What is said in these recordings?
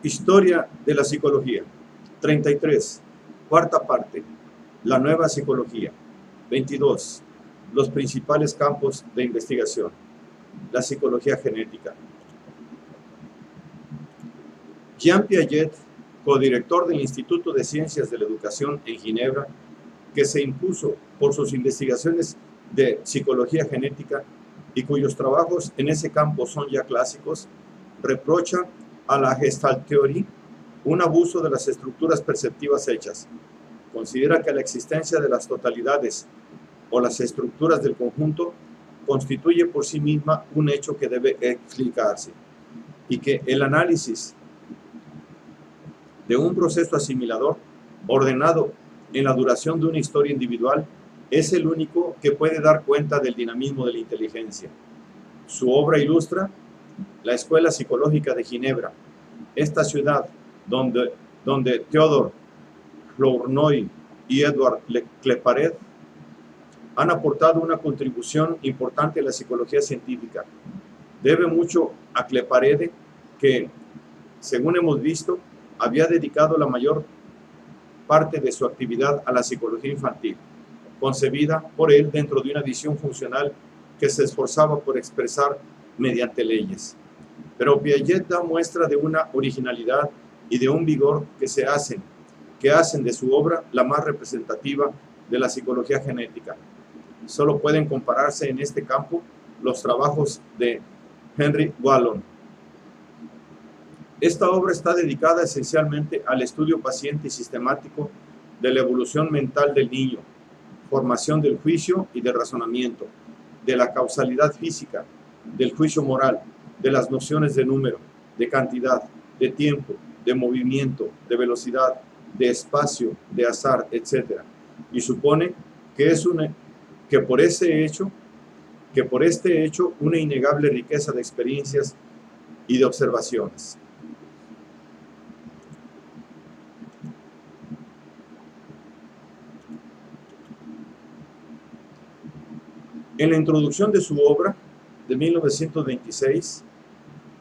Historia de la psicología. 33. Cuarta parte. La nueva psicología. 22. Los principales campos de investigación. La psicología genética. Jean Piaget, codirector del Instituto de Ciencias de la Educación en Ginebra, que se impuso por sus investigaciones de psicología genética y cuyos trabajos en ese campo son ya clásicos, reprocha a la Gestalt Theory un abuso de las estructuras perceptivas hechas. Considera que la existencia de las totalidades o las estructuras del conjunto constituye por sí misma un hecho que debe explicarse y que el análisis de un proceso asimilador ordenado en la duración de una historia individual es el único que puede dar cuenta del dinamismo de la inteligencia. Su obra ilustra la Escuela Psicológica de Ginebra, esta ciudad donde Theodore Flournoy y Edward Claparède han aportado una contribución importante a la psicología científica. Debe mucho a Claparède, que, según hemos visto, había dedicado la mayor parte de su actividad a la psicología infantil, concebida por él dentro de una visión funcional que se esforzaba por expresar mediante leyes. Pero Piaget da muestra de una originalidad y de un vigor que hacen de su obra la más representativa de la psicología genética. Solo pueden compararse en este campo los trabajos de Henry Wallon. Esta obra está dedicada esencialmente al estudio paciente y sistemático de la evolución mental del niño, formación del juicio y del razonamiento, de la causalidad física, del juicio moral, de las nociones de número, de cantidad, de tiempo, de movimiento, de velocidad, de espacio, de azar, etc. Y supone que por este hecho una innegable riqueza de experiencias y de observaciones. En la introducción de su obra de 1926,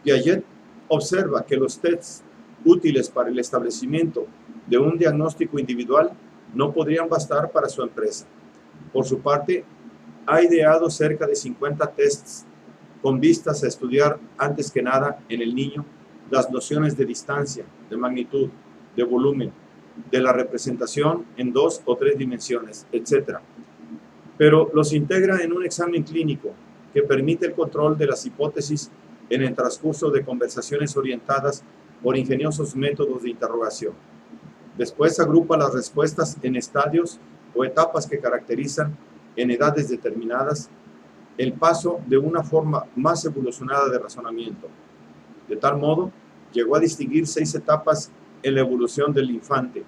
Piaget observa que los tests útiles para el establecimiento de un diagnóstico individual no podrían bastar para su empresa. Por su parte, ha ideado cerca de 50 tests con vistas a estudiar antes que nada en el niño las nociones de distancia, de magnitud, de volumen, de la representación en 2 o 3 dimensiones, etc. Pero los integra en un examen clínico que permite el control de las hipótesis en el transcurso de conversaciones orientadas por ingeniosos métodos de interrogación. Después agrupa las respuestas en estadios o etapas que caracterizan, en edades determinadas, el paso de una forma más evolucionada de razonamiento. De tal modo, llegó a distinguir 6 etapas en la evolución del infante,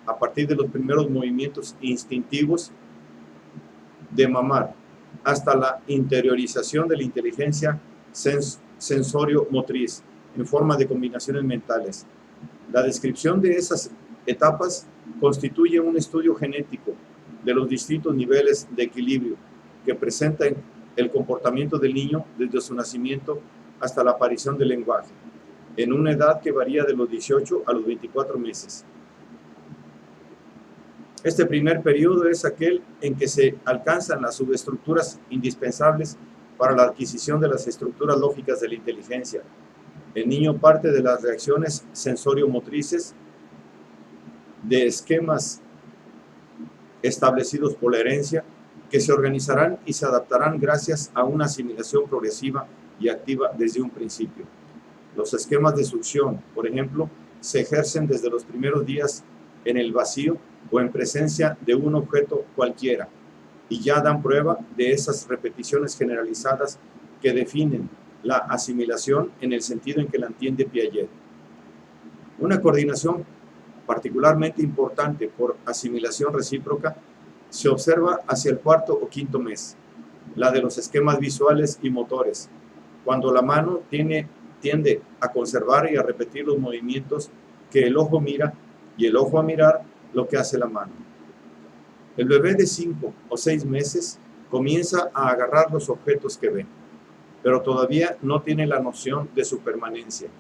a partir de los primeros movimientos instintivos de mamar, hasta la interiorización de la inteligencia sensorio-motriz, en forma de combinaciones mentales. La descripción de esas etapas constituye un estudio genético de los distintos niveles de equilibrio que presentan el comportamiento del niño desde su nacimiento hasta la aparición del lenguaje, en una edad que varía de los 18 a los 24 meses. Este primer periodo es aquel en que se alcanzan las subestructuras indispensables para la adquisición de las estructuras lógicas de la inteligencia. El niño parte de las reacciones sensorio-motrices, de esquemas establecidos por la herencia, que se organizarán y se adaptarán gracias a una asimilación progresiva y activa desde un principio. Los esquemas de succión, por ejemplo, se ejercen desde los primeros días en el vacío o en presencia de un objeto cualquiera, y ya dan prueba de esas repeticiones generalizadas que definen la asimilación en el sentido en que la entiende Piaget. Una coordinación particularmente importante por asimilación recíproca se observa hacia el 4º o 5º mes, la de los esquemas visuales y motores, cuando la mano tiende a conservar y a repetir los movimientos que el ojo mira y el ojo a mirar lo que hace la mano. El bebé de 5 o 6 meses comienza a agarrar los objetos que ve, pero todavía no tiene la noción de su permanencia.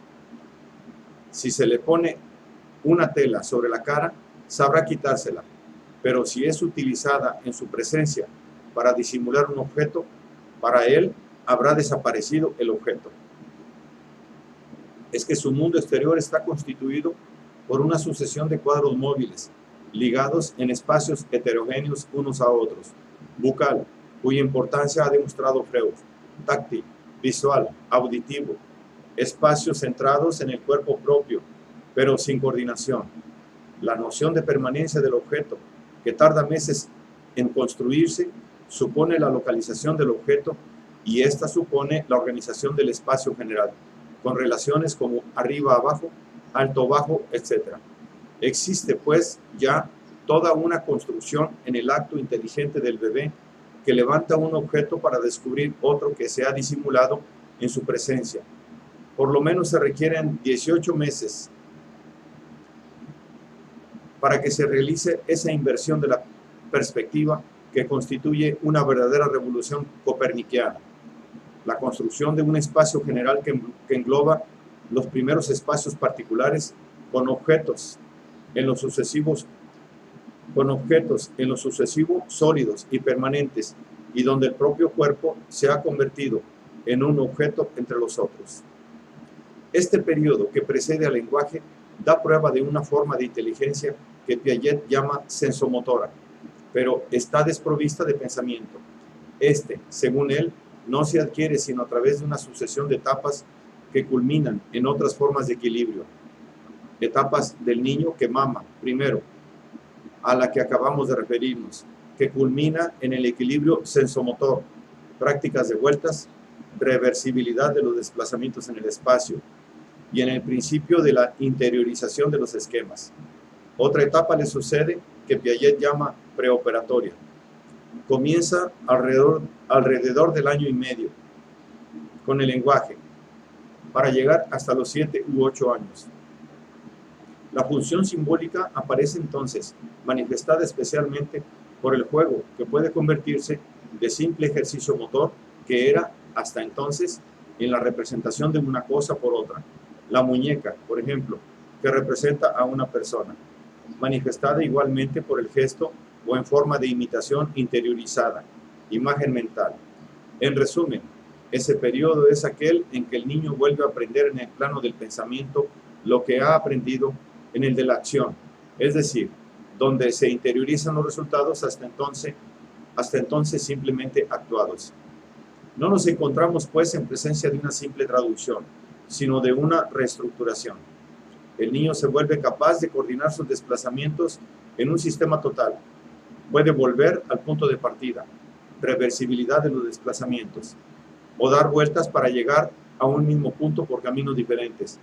Si se le pone una tela sobre la cara, sabrá quitársela, pero si es utilizada en su presencia para disimular un objeto, para él habrá desaparecido el objeto. Es que su mundo exterior está constituido por una sucesión de cuadros móviles, ligados en espacios heterogéneos unos a otros. Bucal, cuya importancia ha demostrado Freud. Táctil, visual, auditivo. Espacios centrados en el cuerpo propio, pero sin coordinación. La noción de permanencia del objeto, que tarda meses en construirse, supone la localización del objeto y esta supone la organización del espacio general, con relaciones como arriba-abajo, alto-bajo, etc. Existe, pues, ya toda una construcción en el acto inteligente del bebé que levanta un objeto para descubrir otro que se ha disimulado en su presencia. Por lo menos se requieren 18 meses para que se realice esa inversión de la perspectiva que constituye una verdadera revolución copernicana. La construcción de un espacio general que engloba los primeros espacios particulares con objetos en los sucesivos sólidos y permanentes, y donde el propio cuerpo se ha convertido en un objeto entre los otros. Este periodo que precede al lenguaje da prueba de una forma de inteligencia que Piaget llama sensomotora, pero está desprovista de pensamiento. Según él, no se adquiere sino a través de una sucesión de etapas que culminan en otras formas de equilibrio. Etapas del niño que mama, primero, a la que acabamos de referirnos, que culmina en el equilibrio sensomotor, prácticas de vueltas, reversibilidad de los desplazamientos en el espacio y en el principio de la interiorización de los esquemas. Otra etapa le sucede que Piaget llama preoperatoria. Comienza alrededor del año y medio con el lenguaje, para llegar hasta los 7 u 8 años. La función simbólica aparece entonces, manifestada especialmente por el juego, que puede convertirse de simple ejercicio motor, que era hasta entonces, en la representación de una cosa por otra. La muñeca, por ejemplo, que representa a una persona, manifestada igualmente por el gesto o en forma de imitación interiorizada, imagen mental. En resumen, ese periodo es aquel en que el niño vuelve a aprender en el plano del pensamiento lo que ha aprendido en el de la acción, es decir, donde se interiorizan los resultados hasta entonces simplemente actuados. No nos encontramos pues en presencia de una simple traducción, sino de una reestructuración. El niño se vuelve capaz de coordinar sus desplazamientos en un sistema total. Puede volver al punto de partida, reversibilidad de los desplazamientos, o dar vueltas para llegar a un mismo punto por caminos diferentes.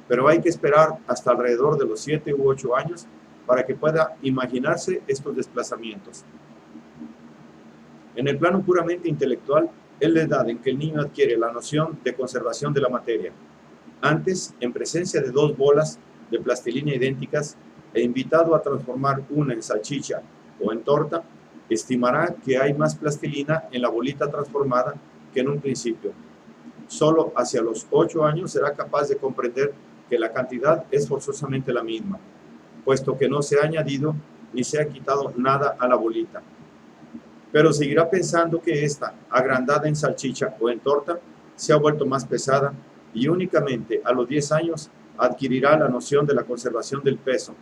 Pero hay que esperar hasta alrededor de los 7 u 8 años para que pueda imaginarse estos desplazamientos. En el plano puramente intelectual, es la edad en que el niño adquiere la noción de conservación de la materia. Antes, en presencia de 2 bolas de plastilina idénticas e invitado a transformar una en salchicha o en torta, estimará que hay más plastilina en la bolita transformada que en un principio. Solo hacia los 8 años será capaz de comprender que la cantidad es forzosamente la misma, puesto que no se ha añadido ni se ha quitado nada a la bolita. Pero seguirá pensando que esta, agrandada en salchicha o en torta, se ha vuelto más pesada y únicamente a los 10 años adquirirá la noción de la conservación del peso.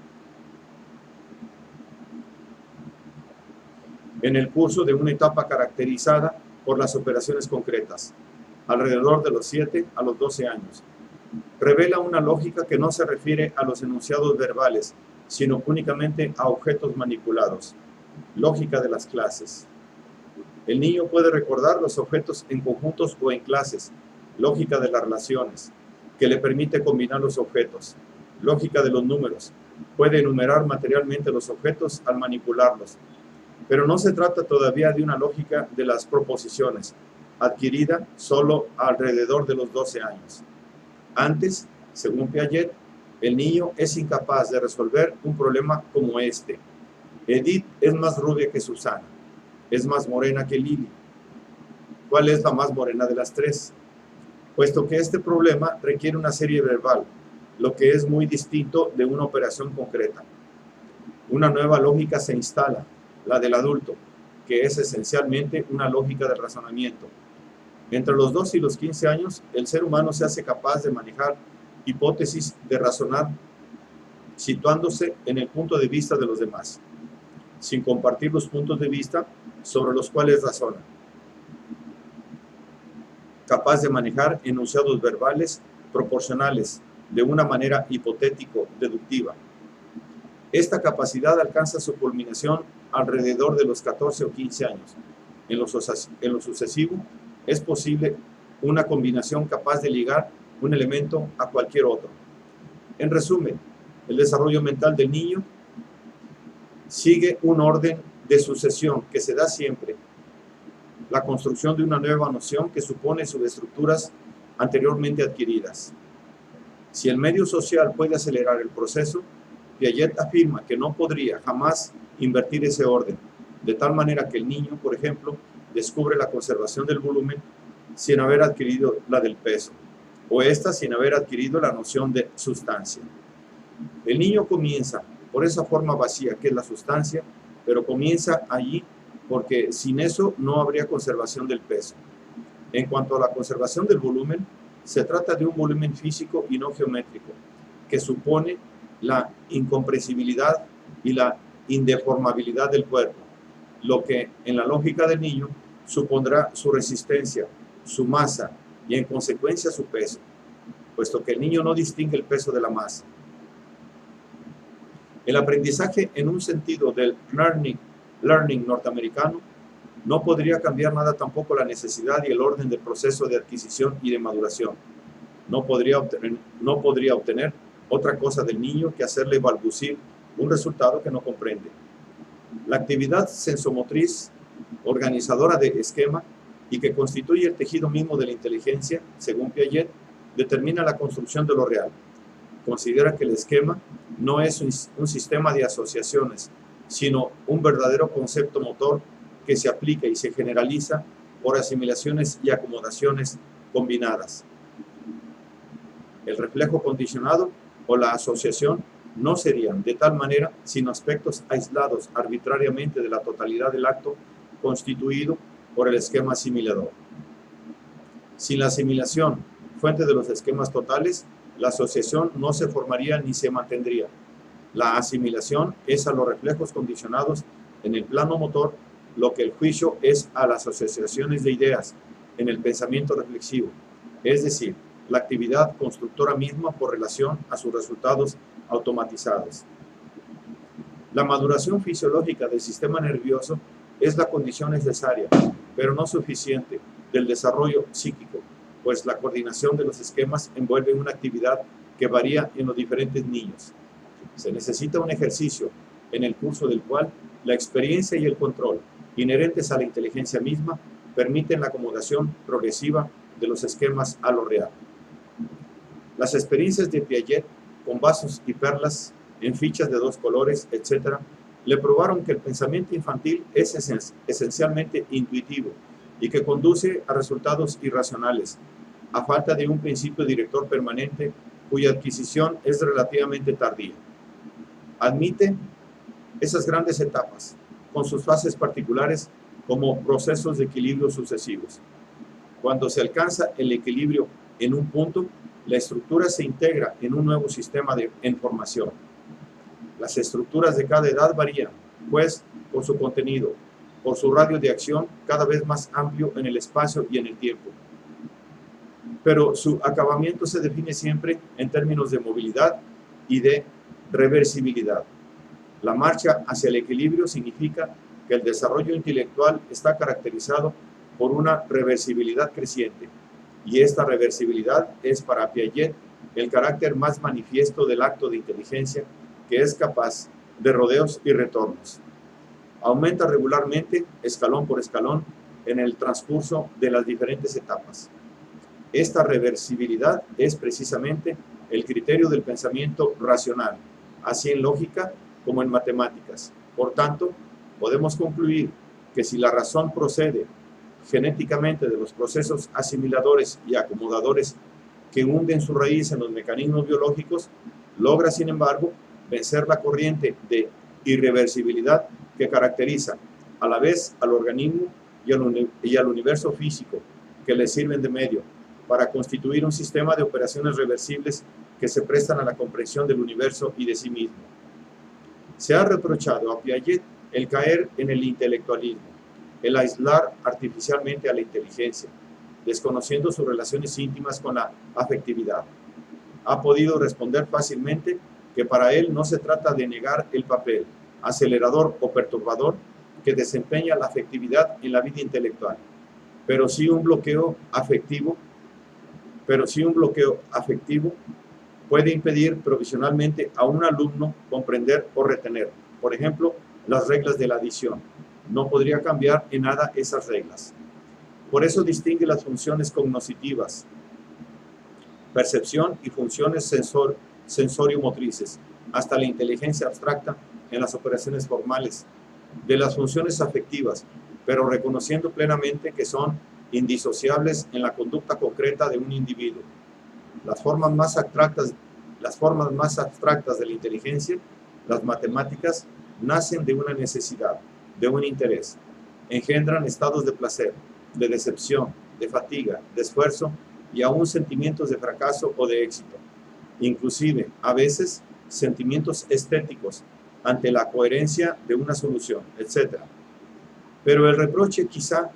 En el curso de una etapa caracterizada por las operaciones concretas, alrededor de los 7 a los 12 años. Revela una lógica que no se refiere a los enunciados verbales, sino únicamente a objetos manipulados. Lógica de las clases. El niño puede recordar los objetos en conjuntos o en clases. Lógica de las relaciones, que le permite combinar los objetos. Lógica de los números. Puede enumerar materialmente los objetos al manipularlos. Pero no se trata todavía de una lógica de las proposiciones, adquirida solo alrededor de los 12 años. Antes, según Piaget, el niño es incapaz de resolver un problema como este. Edith es más rubia que Susana, es más morena que Lili. ¿Cuál es la más morena de las tres? Puesto que este problema requiere una serie verbal, lo que es muy distinto de una operación concreta. Una nueva lógica se instala, la del adulto, que es esencialmente una lógica de razonamiento. Entre los 2 y los 15 años, el ser humano se hace capaz de manejar hipótesis, de razonar, situándose en el punto de vista de los demás, sin compartir los puntos de vista sobre los cuales razona. Capaz de manejar enunciados verbales proporcionales de una manera hipotético-deductiva. Esta capacidad alcanza su culminación alrededor de los 14 o 15 años. En lo sucesivo, es posible una combinación capaz de ligar un elemento a cualquier otro. En resumen, el desarrollo mental del niño sigue un orden de sucesión que se da siempre. La construcción de una nueva noción que supone subestructuras anteriormente adquiridas. Si el medio social puede acelerar el proceso, Piaget afirma que no podría jamás invertir ese orden, de tal manera que el niño, por ejemplo, descubre la conservación del volumen sin haber adquirido la del peso, o esta sin haber adquirido la noción de sustancia. El niño comienza por esa forma vacía que es la sustancia, pero comienza allí porque sin eso no habría conservación del peso. En cuanto a la conservación del volumen, se trata de un volumen físico y no geométrico, que supone la incompresibilidad y la indeformabilidad del cuerpo, lo que en la lógica del niño supondrá su resistencia, su masa y en consecuencia su peso, puesto que el niño no distingue el peso de la masa. El aprendizaje en un sentido del learning norteamericano no podría cambiar nada tampoco la necesidad y el orden del proceso de adquisición y de maduración. No podría obtener otra cosa del niño que hacerle balbucir un resultado que no comprende. La actividad sensomotriz organizadora de esquema y que constituye el tejido mismo de la inteligencia, según Piaget, determina la construcción de lo real. Considera que el esquema no es un sistema de asociaciones, sino un verdadero concepto motor que se aplica y se generaliza por asimilaciones y acomodaciones combinadas. El reflejo condicionado o la asociación no serían de tal manera sino aspectos aislados arbitrariamente de la totalidad del acto constituido por el esquema asimilador. Sin la asimilación, fuente de los esquemas totales, la asociación no se formaría ni se mantendría. La asimilación es a los reflejos condicionados en el plano motor lo que el juicio es a las asociaciones de ideas en el pensamiento reflexivo, es decir, la actividad constructora misma por relación a sus resultados automatizados. La maduración fisiológica del sistema nervioso es la condición necesaria, pero no suficiente, del desarrollo psíquico, pues la coordinación de los esquemas envuelve una actividad que varía en los diferentes niños. Se necesita un ejercicio en el curso del cual la experiencia y el control, inherentes a la inteligencia misma, permiten la acomodación progresiva de los esquemas a lo real. Las experiencias de Piaget con vasos y perlas en fichas de 2 colores, etc., le probaron que el pensamiento infantil es esencialmente intuitivo y que conduce a resultados irracionales, a falta de un principio director permanente cuya adquisición es relativamente tardía. Admite esas grandes etapas, con sus fases particulares, como procesos de equilibrio sucesivos. Cuando se alcanza el equilibrio en un punto, la estructura se integra en un nuevo sistema en formación. Las estructuras de cada edad varían, pues, por su contenido, por su radio de acción cada vez más amplio en el espacio y en el tiempo. Pero su acabamiento se define siempre en términos de movilidad y de reversibilidad. La marcha hacia el equilibrio significa que el desarrollo intelectual está caracterizado por una reversibilidad creciente, y esta reversibilidad es para Piaget el carácter más manifiesto del acto de inteligencia que es capaz de rodeos y retornos. Aumenta regularmente, escalón por escalón, en el transcurso de las diferentes etapas. Esta reversibilidad es precisamente el criterio del pensamiento racional, así en lógica como en matemáticas. Por tanto, podemos concluir que si la razón procede genéticamente de los procesos asimiladores y acomodadores que hunden su raíz en los mecanismos biológicos, logra, sin embargo, vencer la corriente de irreversibilidad que caracteriza a la vez al organismo y al universo físico que le sirven de medio para constituir un sistema de operaciones reversibles que se prestan a la comprensión del universo y de sí mismo. Se ha reprochado a Piaget el caer en el intelectualismo, el aislar artificialmente a la inteligencia, desconociendo sus relaciones íntimas con la afectividad. Ha podido responder fácilmente que para él no se trata de negar el papel acelerador o perturbador que desempeña la afectividad en la vida intelectual, pero sí un bloqueo afectivo puede impedir provisionalmente a un alumno comprender o retener, por ejemplo, las reglas de la adición. No podría cambiar en nada esas reglas. Por eso distingue las funciones cognitivas, percepción y funciones sensorio-motrices, hasta la inteligencia abstracta en las operaciones formales, de las funciones afectivas, pero reconociendo plenamente que son indisociables en la conducta concreta de un individuo. Las formas más abstractas de la inteligencia, las matemáticas, nacen de una necesidad, de un interés. Engendran estados de placer, de decepción, de fatiga, de esfuerzo y aún sentimientos de fracaso o de éxito. Inclusive, a veces, sentimientos estéticos ante la coherencia de una solución, etc. Pero el reproche quizá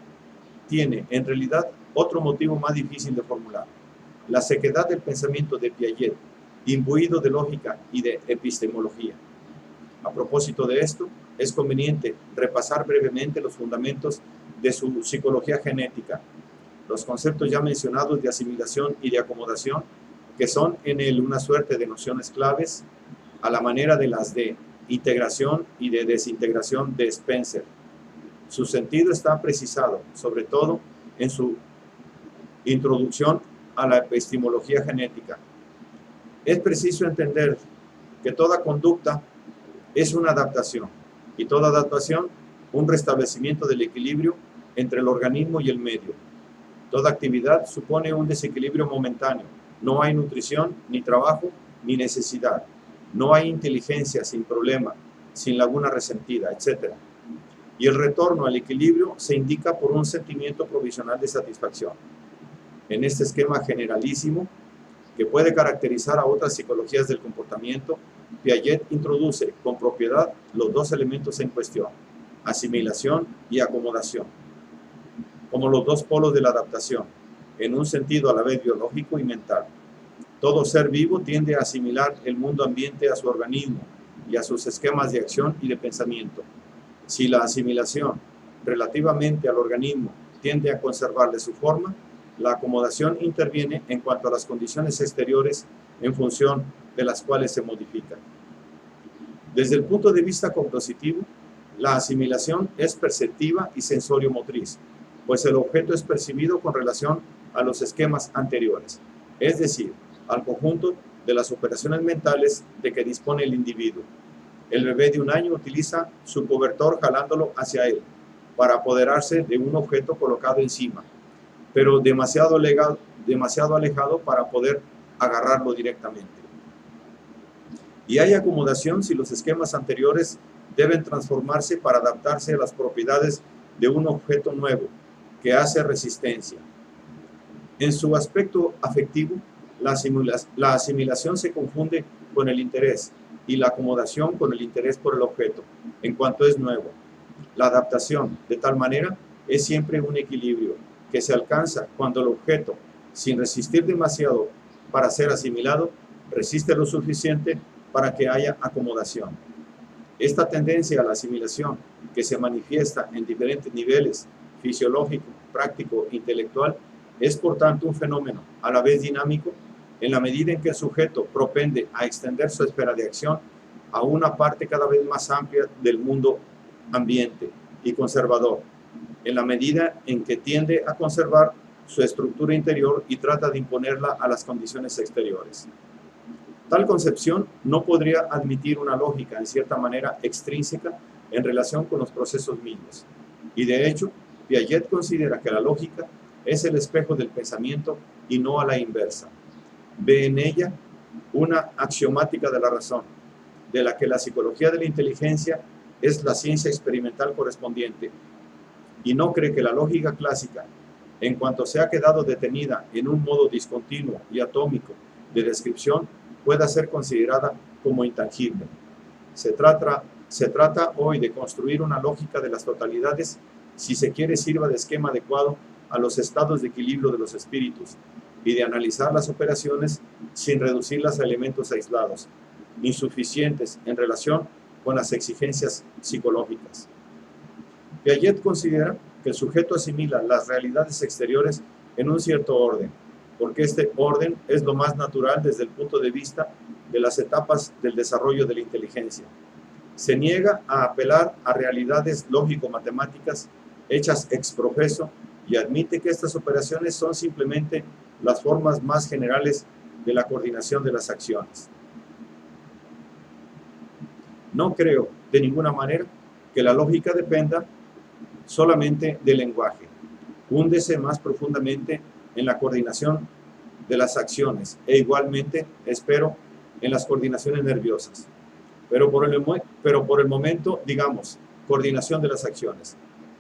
tiene, en realidad, otro motivo más difícil de formular: la sequedad del pensamiento de Piaget, imbuido de lógica y de epistemología. A propósito de esto, es conveniente repasar brevemente los fundamentos de su psicología genética, los conceptos ya mencionados de asimilación y de acomodación, que son en él una suerte de nociones claves, a la manera de las de integración y de desintegración de Spencer. Su sentido está precisado, sobre todo, en su introducción a la epistemología genética. Es preciso entender que toda conducta es una adaptación, y toda adaptación un restablecimiento del equilibrio entre el organismo y el medio. Toda actividad supone un desequilibrio momentáneo. No hay nutrición, ni trabajo, ni necesidad. No hay inteligencia sin problema, sin laguna resentida, etc. Y el retorno al equilibrio se indica por un sentimiento provisional de satisfacción. En este esquema generalísimo, que puede caracterizar a otras psicologías del comportamiento, Piaget introduce con propiedad los dos elementos en cuestión, asimilación y acomodación, como los dos polos de la adaptación, en un sentido a la vez biológico y mental. Todo ser vivo tiende a asimilar el mundo ambiente a su organismo y a sus esquemas de acción y de pensamiento. Si la asimilación relativamente al organismo tiende a conservarle su forma, la acomodación interviene en cuanto a las condiciones exteriores en función de las cuales se modifican. Desde el punto de vista cognoscitivo, la asimilación es perceptiva y sensorio-motriz, pues el objeto es percibido con relación a los esquemas anteriores, es decir, al conjunto de las operaciones mentales de que dispone el individuo. El bebé de 1 año utiliza su cobertor jalándolo hacia él para apoderarse de un objeto colocado encima, pero demasiado alejado para poder agarrarlo directamente. Y hay acomodación si los esquemas anteriores deben transformarse para adaptarse a las propiedades de un objeto nuevo que hace resistencia. En su aspecto afectivo, la asimilación se confunde con el interés y la acomodación con el interés por el objeto, en cuanto es nuevo. La adaptación, de tal manera, es siempre un equilibrio que se alcanza cuando el objeto, sin resistir demasiado para ser asimilado, resiste lo suficiente para que haya acomodación. Esta tendencia a la asimilación, que se manifiesta en diferentes niveles, fisiológico, práctico, intelectual, es por tanto un fenómeno a la vez dinámico en la medida en que el sujeto propende a extender su esfera de acción a una parte cada vez más amplia del mundo ambiente y conservador, en la medida en que tiende a conservar su estructura interior y trata de imponerla a las condiciones exteriores. Tal concepción no podría admitir una lógica en cierta manera extrínseca en relación con los procesos mismos, y de hecho, Piaget considera que la lógica es el espejo del pensamiento y no a la inversa. ve en ella una axiomática de la razón, de la que la psicología de la inteligencia es la ciencia experimental correspondiente, y no cree que la lógica clásica, en cuanto se ha quedado detenida en un modo discontinuo y atómico de descripción, pueda ser considerada como intangible. Se trata hoy de construir una lógica de las totalidades, si se quiere sirva de esquema adecuado a los estados de equilibrio de los espíritus, y de analizar las operaciones sin reducirlas a elementos aislados, insuficientes en relación con las exigencias psicológicas. Piaget considera que el sujeto asimila las realidades exteriores en un cierto orden, porque este orden es lo más natural desde el punto de vista de las etapas del desarrollo de la inteligencia. Se niega a apelar a realidades lógico-matemáticas hechas ex professo y admite que estas operaciones son simplemente las formas más generales de la coordinación de las acciones. No creo de ninguna manera que la lógica dependa solamente del lenguaje. Húndese más profundamente en la coordinación de las acciones e igualmente, espero, en las coordinaciones nerviosas. Pero por el momento, digamos, coordinación de las acciones.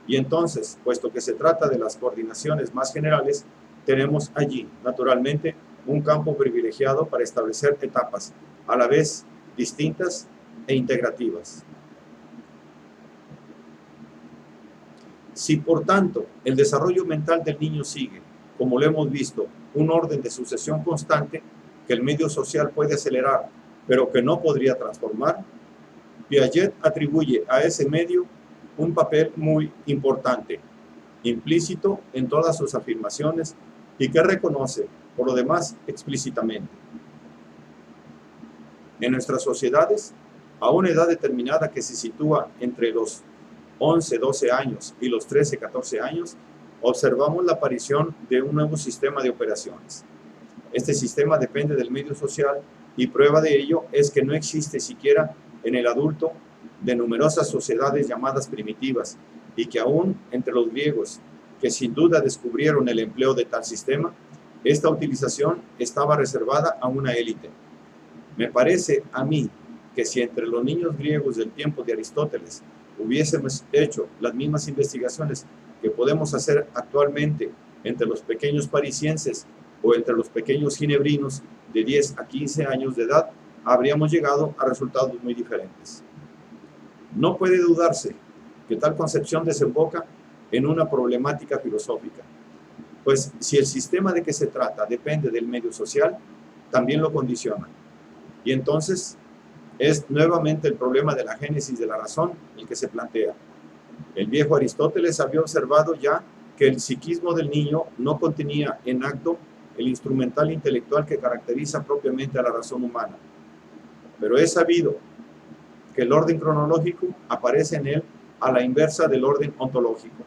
Y entonces, puesto que se trata de las coordinaciones más generales, tenemos allí, naturalmente, un campo privilegiado para establecer etapas, a la vez distintas e integrativas. Si, por tanto, el desarrollo mental del niño sigue, como lo hemos visto, un orden de sucesión constante que el medio social puede acelerar, pero que no podría transformar, Piaget atribuye a ese medio un papel muy importante, implícito en todas sus afirmaciones y que reconoce, por lo demás, explícitamente. En nuestras sociedades, a una edad determinada que se sitúa entre los 11, 12 años y los 13, 14 años, observamos la aparición de un nuevo sistema de operaciones. Este sistema depende del medio social y prueba de ello es que no existe siquiera en el adulto de numerosas sociedades llamadas primitivas y que aún entre los griegos, que sin duda descubrieron el empleo de tal sistema, esta utilización estaba reservada a una élite. Me parece a mí que si entre los niños griegos del tiempo de Aristóteles hubiésemos hecho las mismas investigaciones que podemos hacer actualmente entre los pequeños parisienses o entre los pequeños ginebrinos de 10 a 15 años de edad, habríamos llegado a resultados muy diferentes. No puede dudarse que tal concepción desemboca en una problemática filosófica, pues si el sistema de que se trata depende del medio social, también lo condiciona. Y entonces es nuevamente el problema de la génesis de la razón el que se plantea. El viejo Aristóteles había observado ya que el psiquismo del niño no contenía en acto el instrumental intelectual que caracteriza propiamente a la razón humana. Pero es sabido que el orden cronológico aparece en él a la inversa del orden ontológico,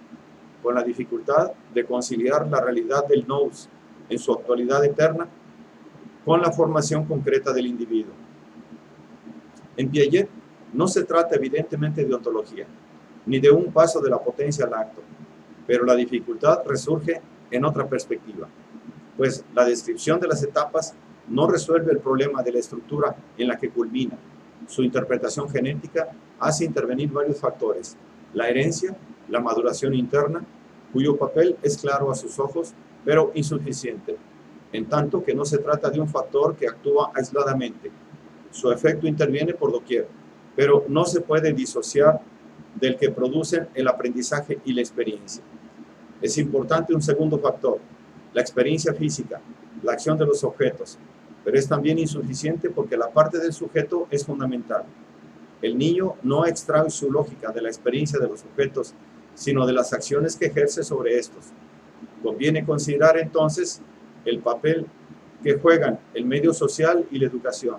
con la dificultad de conciliar la realidad del nous en su actualidad eterna con la formación concreta del individuo. En Piaget no se trata evidentemente de ontología, ni de un paso de la potencia al acto, pero la dificultad resurge en otra perspectiva, pues la descripción de las etapas no resuelve el problema de la estructura en la que culmina. Su interpretación genética hace intervenir varios factores: la herencia, la maduración interna, cuyo papel es claro a sus ojos, pero insuficiente, en tanto que no se trata de un factor que actúa aisladamente. Su efecto interviene por doquier, pero no se puede disociar del que producen el aprendizaje y la experiencia. Es importante un segundo factor, la experiencia física, la acción de los objetos, pero es también insuficiente porque la parte del sujeto es fundamental. El niño no extrae su lógica de la experiencia de los objetos, sino de las acciones que ejerce sobre estos. Conviene considerar entonces el papel que juegan el medio social y la educación,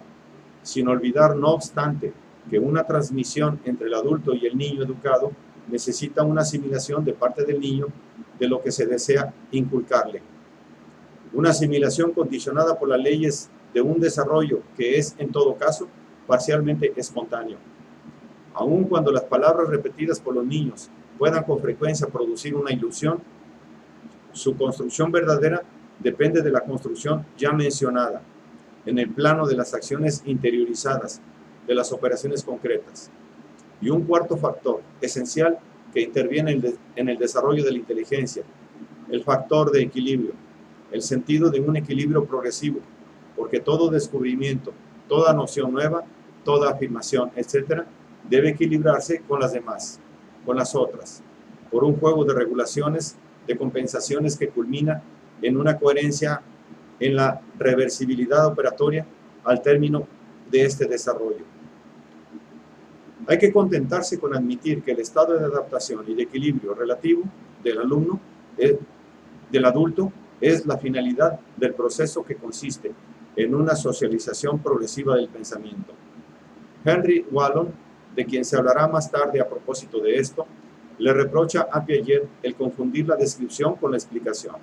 sin olvidar, no obstante, que una transmisión entre el adulto y el niño educado necesita una asimilación de parte del niño de lo que se desea inculcarle. Una asimilación condicionada por las leyes de un desarrollo que es, en todo caso, parcialmente espontáneo. Aun cuando las palabras repetidas por los niños puedan con frecuencia producir una ilusión, su construcción verdadera depende de la construcción ya mencionada, en el plano de las acciones interiorizadas, de las operaciones concretas. Y un cuarto factor esencial que interviene en el desarrollo de la inteligencia, el factor de equilibrio, el sentido de un equilibrio progresivo, porque todo descubrimiento, toda noción nueva, toda afirmación, etc., debe equilibrarse con las demás, con las otras, por un juego de regulaciones, de compensaciones que culmina en una coherencia en la reversibilidad operatoria al término de este desarrollo. Hay que contentarse con admitir que el estado de adaptación y de equilibrio relativo del adulto es la finalidad del proceso que consiste en una socialización progresiva del pensamiento. Henry Wallon, de quien se hablará más tarde a propósito de esto, le reprocha a Piaget el confundir la descripción con la explicación.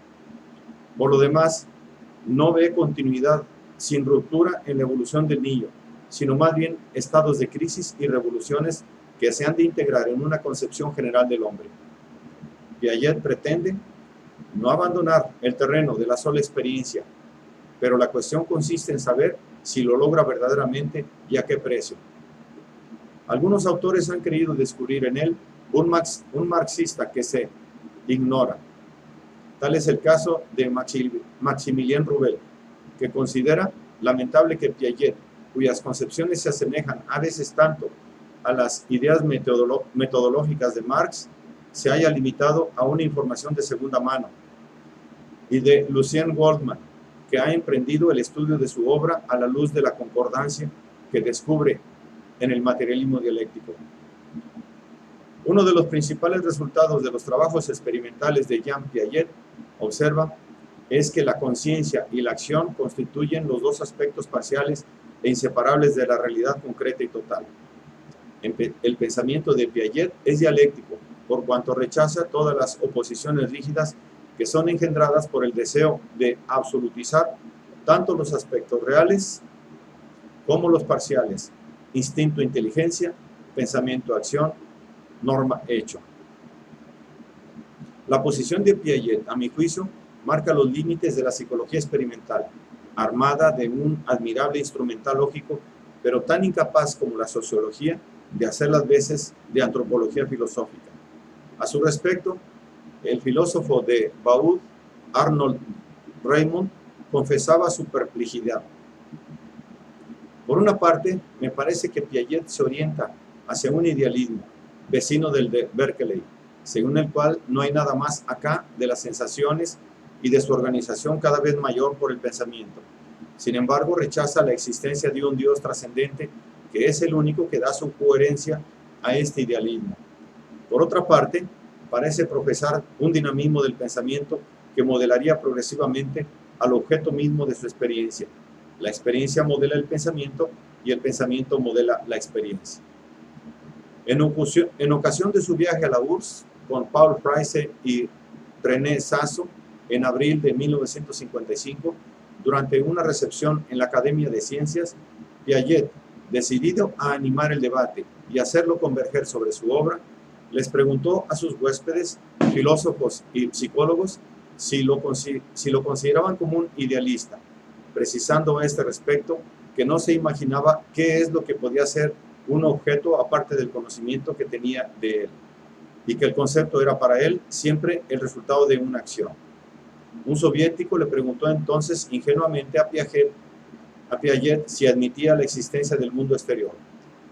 Por lo demás, no ve continuidad sin ruptura en la evolución del niño, sino más bien estados de crisis y revoluciones que se han de integrar en una concepción general del hombre. Piaget pretende no abandonar el terreno de la sola experiencia, pero la cuestión consiste en saber si lo logra verdaderamente y a qué precio. Algunos autores han querido descubrir en él un marxista que se ignora. Tal es el caso de Maximilien Rouvel, que considera lamentable que Piaget, cuyas concepciones se asemejan a veces tanto a las ideas metodológicas de Marx, se haya limitado a una información de segunda mano, y de Lucien Goldman, que ha emprendido el estudio de su obra a la luz de la concordancia que descubre en el materialismo dialéctico. Uno de los principales resultados de los trabajos experimentales de Jean Piaget, observa, es que la conciencia y la acción constituyen los dos aspectos parciales e inseparables de la realidad concreta y total. El pensamiento de Piaget es dialéctico, por cuanto rechaza todas las oposiciones rígidas que son engendradas por el deseo de absolutizar tanto los aspectos reales como los parciales, instinto-inteligencia, pensamiento-acción, norma-hecho. La posición de Piaget, a mi juicio, marca los límites de la psicología experimental, armada de un admirable instrumental lógico, pero tan incapaz como la sociología de hacer las veces de antropología filosófica. A su respecto, el filósofo de Baud, Arnold Raymond, confesaba su perplejidad. Por una parte, me parece que Piaget se orienta hacia un idealismo, vecino del de Berkeley, según el cual no hay nada más acá de las sensaciones y de su organización cada vez mayor por el pensamiento. Sin embargo, rechaza la existencia de un Dios trascendente que es el único que da su coherencia a este idealismo. Por otra parte, parece profesar un dinamismo del pensamiento que modelaría progresivamente al objeto mismo de su experiencia. La experiencia modela el pensamiento y el pensamiento modela la experiencia. En ocasión de su viaje a la URSS con Paul Freise y René Sasso en abril de 1955, durante una recepción en la Academia de Ciencias, Piaget, decidido a animar el debate y hacerlo converger sobre su obra, les preguntó a sus huéspedes, filósofos y psicólogos, si lo consideraban como un idealista, precisando a este respecto que no se imaginaba qué es lo que podía ser un objeto aparte del conocimiento que tenía de él, y que el concepto era para él siempre el resultado de una acción. Un soviético le preguntó entonces ingenuamente a Piaget si admitía la existencia del mundo exterior.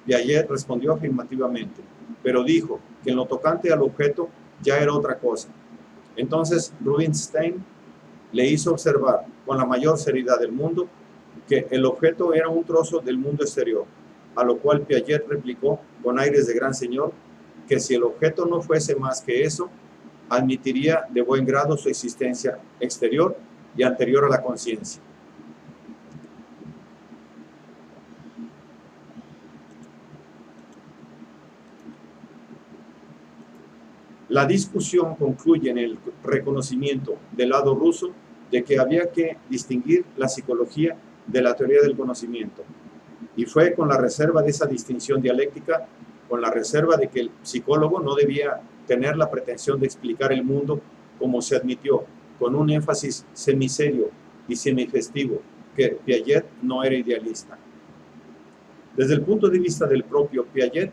Piaget respondió afirmativamente, pero dijo que en lo tocante al objeto ya era otra cosa. Entonces Rubinstein le hizo observar con la mayor seriedad del mundo que el objeto era un trozo del mundo exterior, a lo cual Piaget replicó con aires de gran señor que si el objeto no fuese más que eso, admitiría de buen grado su existencia exterior y anterior a la conciencia. La discusión concluye en el reconocimiento del lado ruso de que había que distinguir la psicología de la teoría del conocimiento, y fue con la reserva de esa distinción dialéctica, con la reserva de que el psicólogo no debía tener la pretensión de explicar el mundo como se admitió, con un énfasis semiserio y semifestivo, que Piaget no era idealista. Desde el punto de vista del propio Piaget,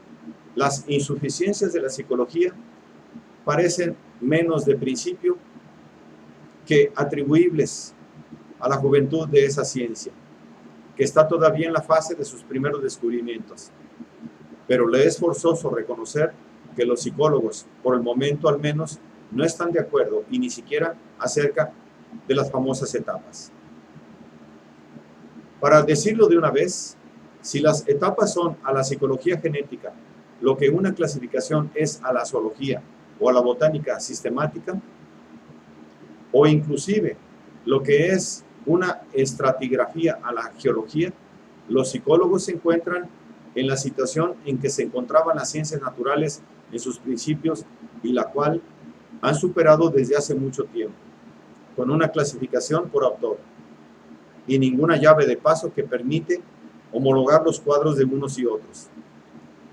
las insuficiencias de la psicología parecen menos de principio que atribuibles a la juventud de esa ciencia, que está todavía en la fase de sus primeros descubrimientos. Pero le es forzoso reconocer que los psicólogos, por el momento al menos, no están de acuerdo y ni siquiera acerca de las famosas etapas. Para decirlo de una vez, si las etapas son a la psicología genética lo que una clasificación es a la zoología o a la botánica sistemática, o inclusive lo que es una estratigrafía a la geología, los psicólogos se encuentran en la situación en que se encontraban las ciencias naturales en sus principios y la cual han superado desde hace mucho tiempo, con una clasificación por autor y ninguna llave de paso que permite homologar los cuadros de unos y otros.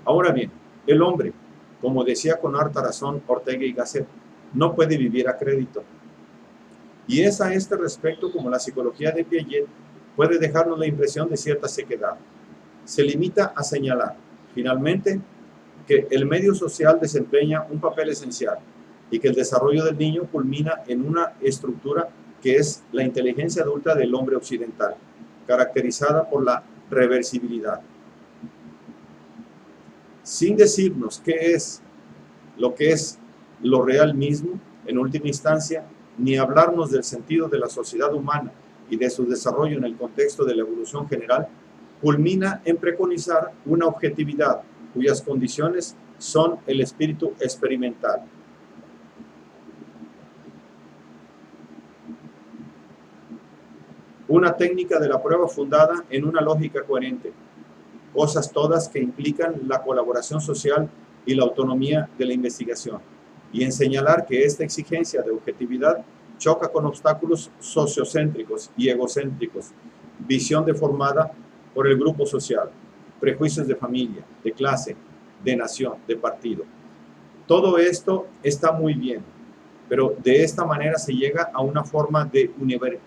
Ahora bien, el hombre, como decía con harta razón Ortega y Gasset, no puede vivir a crédito. Y es a este respecto como la psicología de Piaget puede dejarnos la impresión de cierta sequedad. Se limita a señalar, finalmente, que el medio social desempeña un papel esencial y que el desarrollo del niño culmina en una estructura que es la inteligencia adulta del hombre occidental, caracterizada por la reversibilidad. Sin decirnos qué es lo real mismo, en última instancia, ni hablarnos del sentido de la sociedad humana y de su desarrollo en el contexto de la evolución general, culmina en preconizar una objetividad cuyas condiciones son el espíritu experimental. Una técnica de la prueba fundada en una lógica coherente, cosas todas que implican la colaboración social y la autonomía de la investigación, y en señalar que esta exigencia de objetividad choca con obstáculos sociocéntricos y egocéntricos, visión deformada por el grupo social, prejuicios de familia, de clase, de nación, de partido. Todo esto está muy bien, pero de esta manera se llega a una forma de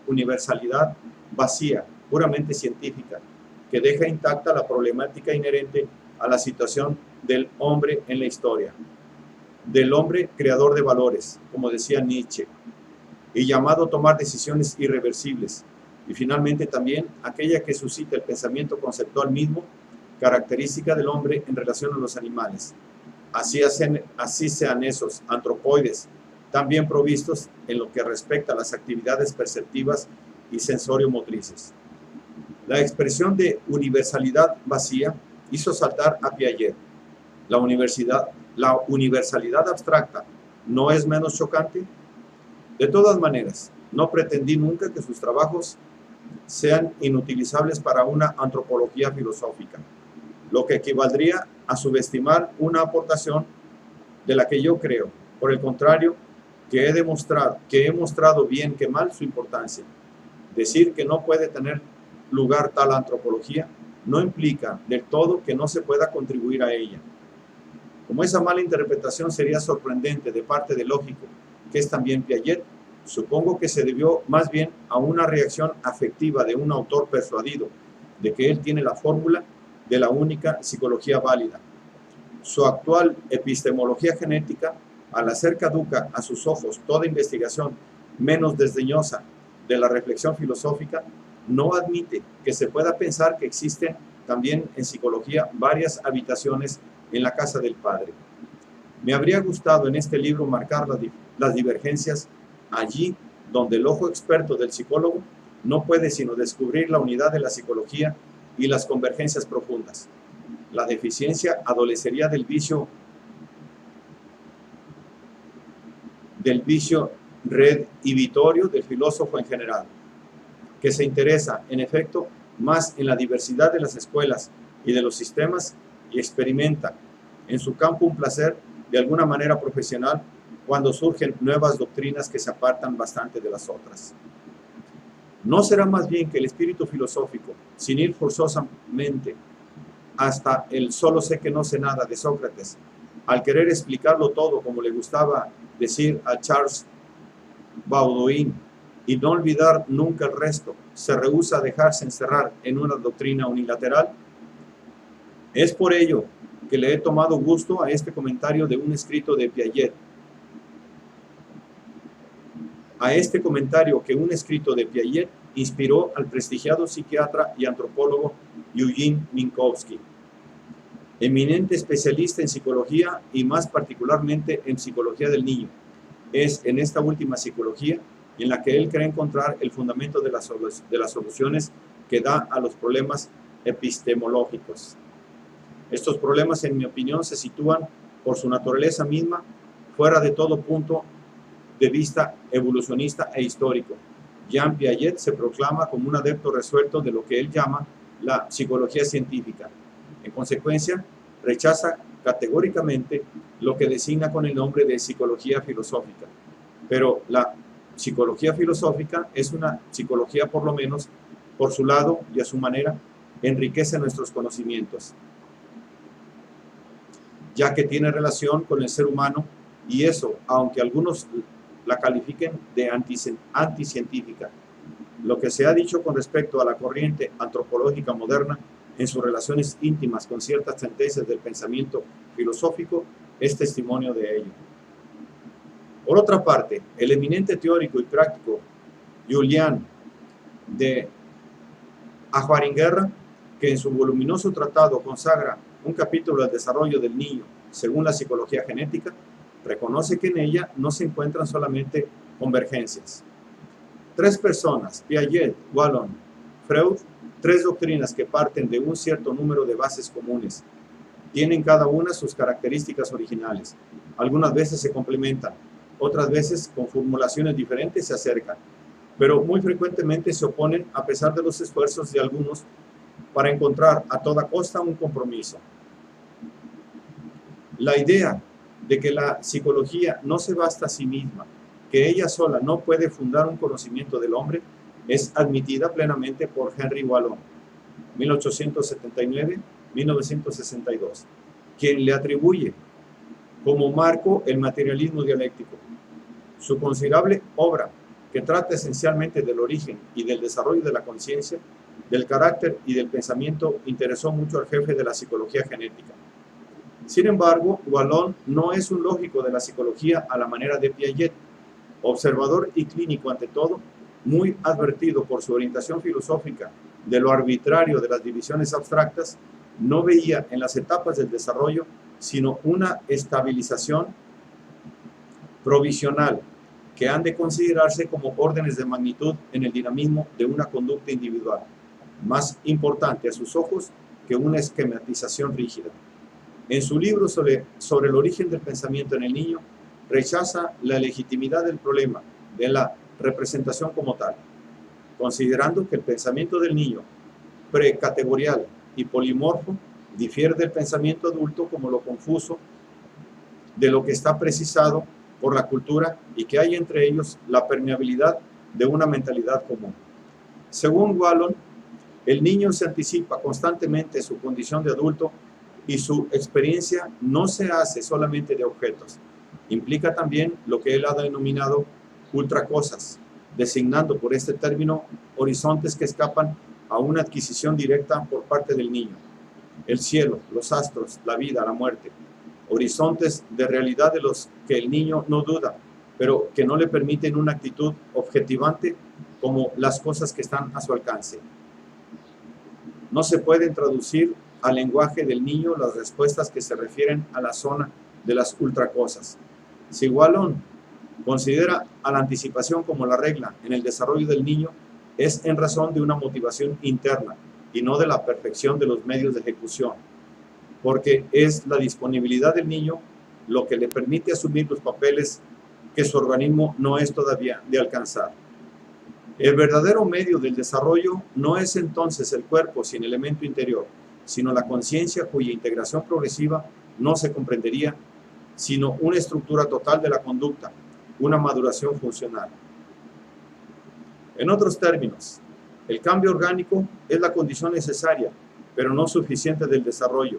universalidad vacía, puramente científica, que deja intacta la problemática inherente a la situación del hombre en la historia, del hombre creador de valores, como decía Nietzsche, y llamado a tomar decisiones irreversibles, y finalmente también aquella que suscita el pensamiento conceptual mismo, característica del hombre en relación a los animales. Así sean esos antropoides, también provistos en lo que respecta a las actividades perceptivas y sensorio-motrices. La expresión de universalidad vacía hizo saltar a Piaget. La universalidad abstracta no es menos chocante. De todas maneras, no pretendí nunca que sus trabajos sean inutilizables para una antropología filosófica, lo que equivaldría a subestimar una aportación de la que yo creo. Por el contrario, que he mostrado bien que mal su importancia. Decir que no puede tener lugar tal antropología no implica del todo que no se pueda contribuir a ella. Como esa mala interpretación sería sorprendente de parte del lógico, que es también Piaget, supongo que se debió más bien a una reacción afectiva de un autor persuadido de que él tiene la fórmula de la única psicología válida. Su actual epistemología genética, al hacer caduca a sus ojos toda investigación menos desdeñosa de la reflexión filosófica, no admite que se pueda pensar que existen también en psicología varias habitaciones en la casa del Padre. Me habría gustado en este libro marcar las divergencias allí donde el ojo experto del psicólogo no puede sino descubrir la unidad de la psicología y las convergencias profundas. La deficiencia adolecería del vicio redivitorio del filósofo en general, que se interesa, en efecto, más en la diversidad de las escuelas y de los sistemas y experimenta en su campo un placer de alguna manera profesional cuando surgen nuevas doctrinas que se apartan bastante de las otras. ¿No será más bien que el espíritu filosófico, sin ir forzosamente hasta el solo sé que no sé nada de Sócrates, al querer explicarlo todo como le gustaba decir a Charles Baudouin, y no olvidar nunca el resto, se rehúsa a dejarse encerrar en una doctrina unilateral. Es por ello que le he tomado gusto a este comentario de un escrito de Piaget. A este comentario que un escrito de Piaget inspiró al prestigiado psiquiatra y antropólogo Eugene Minkowski, eminente especialista en psicología y más particularmente en psicología del niño. Es en esta última psicología en la que él cree encontrar el fundamento de las soluciones que da a los problemas epistemológicos. Estos problemas, en mi opinión, se sitúan por su naturaleza misma fuera de todo punto de vista evolucionista e histórico. Jean Piaget se proclama como un adepto resuelto de lo que él llama la psicología científica. En consecuencia, rechaza categóricamente lo que designa con el nombre de psicología filosófica. Pero la psicología filosófica es una psicología, por lo menos, por su lado y a su manera, enriquece nuestros conocimientos, ya que tiene relación con el ser humano, y eso, aunque algunos la califiquen de anticientífica. Lo que se ha dicho con respecto a la corriente antropológica moderna en sus relaciones íntimas con ciertas tendencias del pensamiento filosófico es testimonio de ello. Por otra parte, el eminente teórico y práctico Julián de Ajuaringuerra, que en su voluminoso tratado consagra un capítulo al desarrollo del niño según la psicología genética, reconoce que en ella no se encuentran solamente convergencias. Tres personas, Piaget, Wallon, Freud, tres doctrinas que parten de un cierto número de bases comunes, tienen cada una sus características originales. Algunas veces se complementan, otras veces con formulaciones diferentes se acercan, pero muy frecuentemente se oponen a pesar de los esfuerzos de algunos para encontrar a toda costa un compromiso. La idea de que la psicología no se basta a sí misma, que ella sola no puede fundar un conocimiento del hombre, es admitida plenamente por Henry Wallon, 1879-1962, quien le atribuye como marco el materialismo dialéctico. Su considerable obra, que trata esencialmente del origen y del desarrollo de la conciencia, del carácter y del pensamiento, interesó mucho al jefe de la psicología genética. Sin embargo, Wallon no es un lógico de la psicología a la manera de Piaget, observador y clínico ante todo, muy advertido por su orientación filosófica de lo arbitrario de las divisiones abstractas, no veía en las etapas del desarrollo sino una estabilización provisional que han de considerarse como órdenes de magnitud en el dinamismo de una conducta individual, más importante a sus ojos que una esquematización rígida. En su libro sobre el origen del pensamiento en el niño, rechaza la legitimidad del problema de la representación como tal, considerando que el pensamiento del niño, precategorial y polimorfo, difiere del pensamiento adulto como lo confuso de lo que está precisado por la cultura y que hay entre ellos la permeabilidad de una mentalidad común. Según Wallon, el niño se anticipa constantemente su condición de adulto y su experiencia no se hace solamente de objetos. Implica también lo que él ha denominado ultracosas, designando por este término horizontes que escapan a una adquisición directa por parte del niño. El cielo, los astros, la vida, la muerte. Horizontes de realidad de los que el niño no duda, pero que no le permiten una actitud objetivante como las cosas que están a su alcance. No se pueden traducir al lenguaje del niño las respuestas que se refieren a la zona de las ultracosas. Si Wallon considera a la anticipación como la regla en el desarrollo del niño, es en razón de una motivación interna y no de la perfección de los medios de ejecución, porque es la disponibilidad del niño lo que le permite asumir los papeles que su organismo no es todavía de alcanzar. El verdadero medio del desarrollo no es entonces el cuerpo sin elemento interior, sino la conciencia cuya integración progresiva no se comprendería, sino una estructura total de la conducta, una maduración funcional. En otros términos, el cambio orgánico es la condición necesaria, pero no suficiente del desarrollo,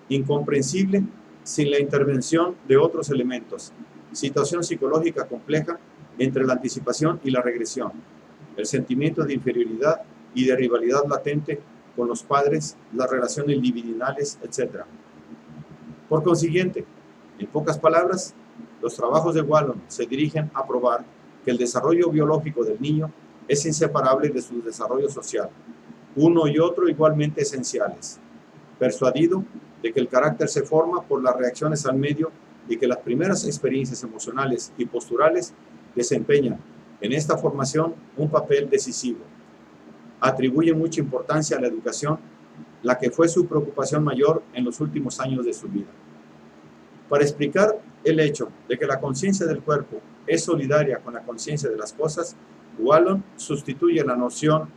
incomprensible sin la intervención de otros elementos, situación psicológica compleja entre la anticipación y la regresión, el sentimiento de inferioridad y de rivalidad latente con los padres, las relaciones libidinales, etc. Por consiguiente, en pocas palabras, los trabajos de Wallon se dirigen a probar que el desarrollo biológico del niño es inseparable de su desarrollo social, uno y otro igualmente esenciales, persuadido de que el carácter se forma por las reacciones al medio y que las primeras experiencias emocionales y posturales desempeñan en esta formación un papel decisivo. Atribuye mucha importancia a la educación, la que fue su preocupación mayor en los últimos años de su vida. Para explicar el hecho de que la conciencia del cuerpo es solidaria con la conciencia de las cosas, Wallon sustituye la noción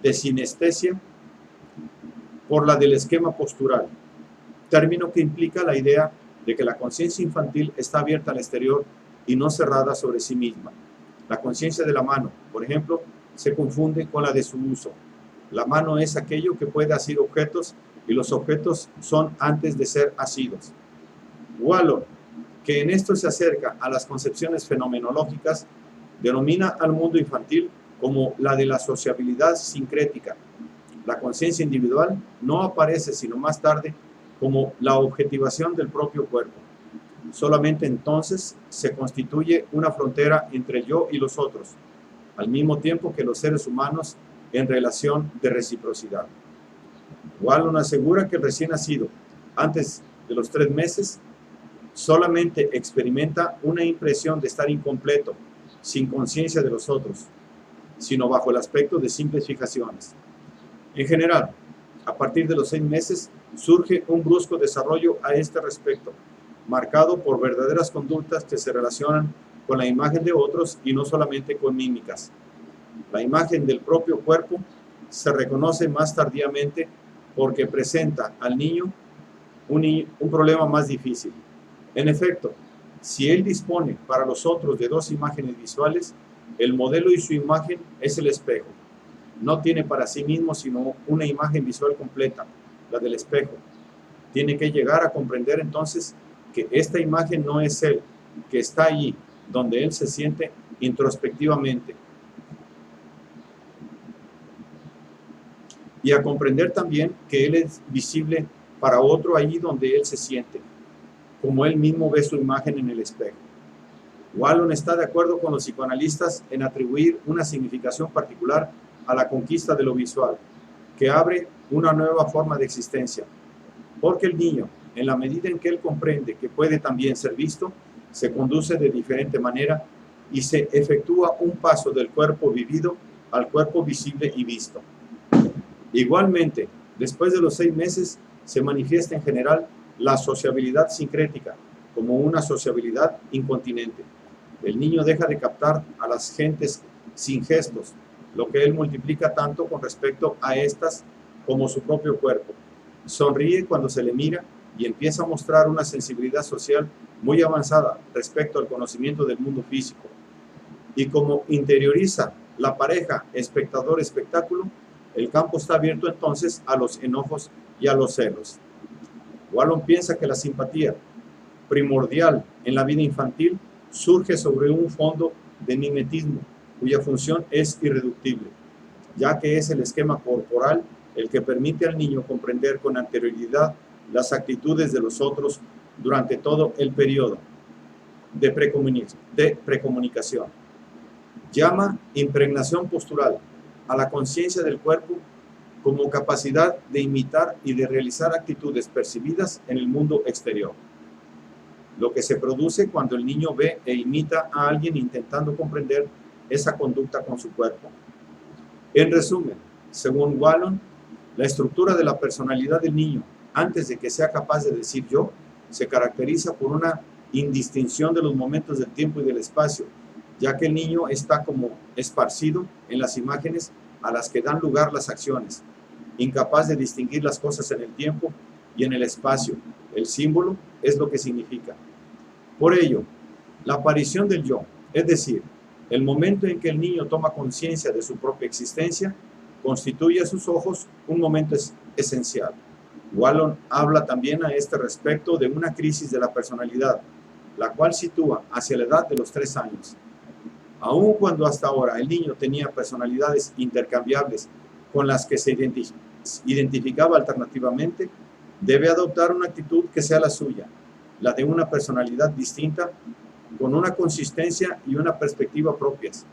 de sinestesia por la del esquema postural, término que implica la idea de que la conciencia infantil está abierta al exterior y no cerrada sobre sí misma. La conciencia de la mano, por ejemplo, se confunde con la de su uso. La mano es aquello que puede asir objetos y los objetos son antes de ser asidos. Wallon, que en esto se acerca a las concepciones fenomenológicas, denomina al mundo infantil como la de la sociabilidad sincrética. La conciencia individual no aparece sino más tarde como la objetivación del propio cuerpo. Solamente entonces se constituye una frontera entre el yo y los otros, al mismo tiempo que los seres humanos en relación de reciprocidad. Wallon asegura que el recién nacido, antes de los 3 meses, solamente experimenta una impresión de estar incompleto, sin conciencia de los otros, sino bajo el aspecto de simples fijaciones. En general, a partir de los 6 meses, surge un brusco desarrollo a este respecto, marcado por verdaderas conductas que se relacionan con la imagen de otros y no solamente con mímicas. La imagen del propio cuerpo se reconoce más tardíamente porque presenta al niño un problema más difícil. En efecto, si él dispone para los otros de 2 imágenes visuales, el modelo y su imagen es el espejo. No tiene para sí mismo sino una imagen visual completa, la del espejo. Tiene que llegar a comprender entonces que esta imagen no es él, que está allí, donde él se siente introspectivamente. Y a comprender también que él es visible para otro allí donde él se siente, como él mismo ve su imagen en el espejo. Wallon está de acuerdo con los psicoanalistas en atribuir una significación particular a la conquista de lo visual, que abre una nueva forma de existencia, porque el niño, en la medida en que él comprende que puede también ser visto, se conduce de diferente manera y se efectúa un paso del cuerpo vivido al cuerpo visible y visto. Igualmente, después de los 6 meses, se manifiesta en general la sociabilidad sincrética como una sociabilidad incontinente. El niño deja de captar a las gentes sin gestos, lo que él multiplica tanto con respecto a estas como su propio cuerpo. Sonríe cuando se le mira y empieza a mostrar una sensibilidad social muy avanzada respecto al conocimiento del mundo físico. Y como interioriza la pareja espectador-espectáculo, el campo está abierto entonces a los enojos y a los celos. Wallon piensa que la simpatía, primordial en la vida infantil, surge sobre un fondo de mimetismo, cuya función es irreductible, ya que es el esquema corporal el que permite al niño comprender con anterioridad las actitudes de los otros durante todo el periodo de precomunicación. Llama impregnación postural a la conciencia del cuerpo como capacidad de imitar y de realizar actitudes percibidas en el mundo exterior. Lo que se produce cuando el niño ve e imita a alguien intentando comprender esa conducta con su cuerpo. En resumen, según Wallon, la estructura de la personalidad del niño, antes de que sea capaz de decir yo, se caracteriza por una indistinción de los momentos del tiempo y del espacio, ya que el niño está como esparcido en las imágenes a las que dan lugar las acciones, incapaz de distinguir las cosas en el tiempo y en el espacio. El símbolo es lo que significa. Por ello, la aparición del yo, es decir, el momento en que el niño toma conciencia de su propia existencia, constituye a sus ojos un momento esencial. Wallon habla también a este respecto de una crisis de la personalidad, la cual sitúa hacia la edad de los 3 años. Aun cuando hasta ahora el niño tenía personalidades intercambiables con las que se identificaba alternativamente, debe adoptar una actitud que sea la suya, la de una personalidad distinta, con una consistencia y una perspectiva propias.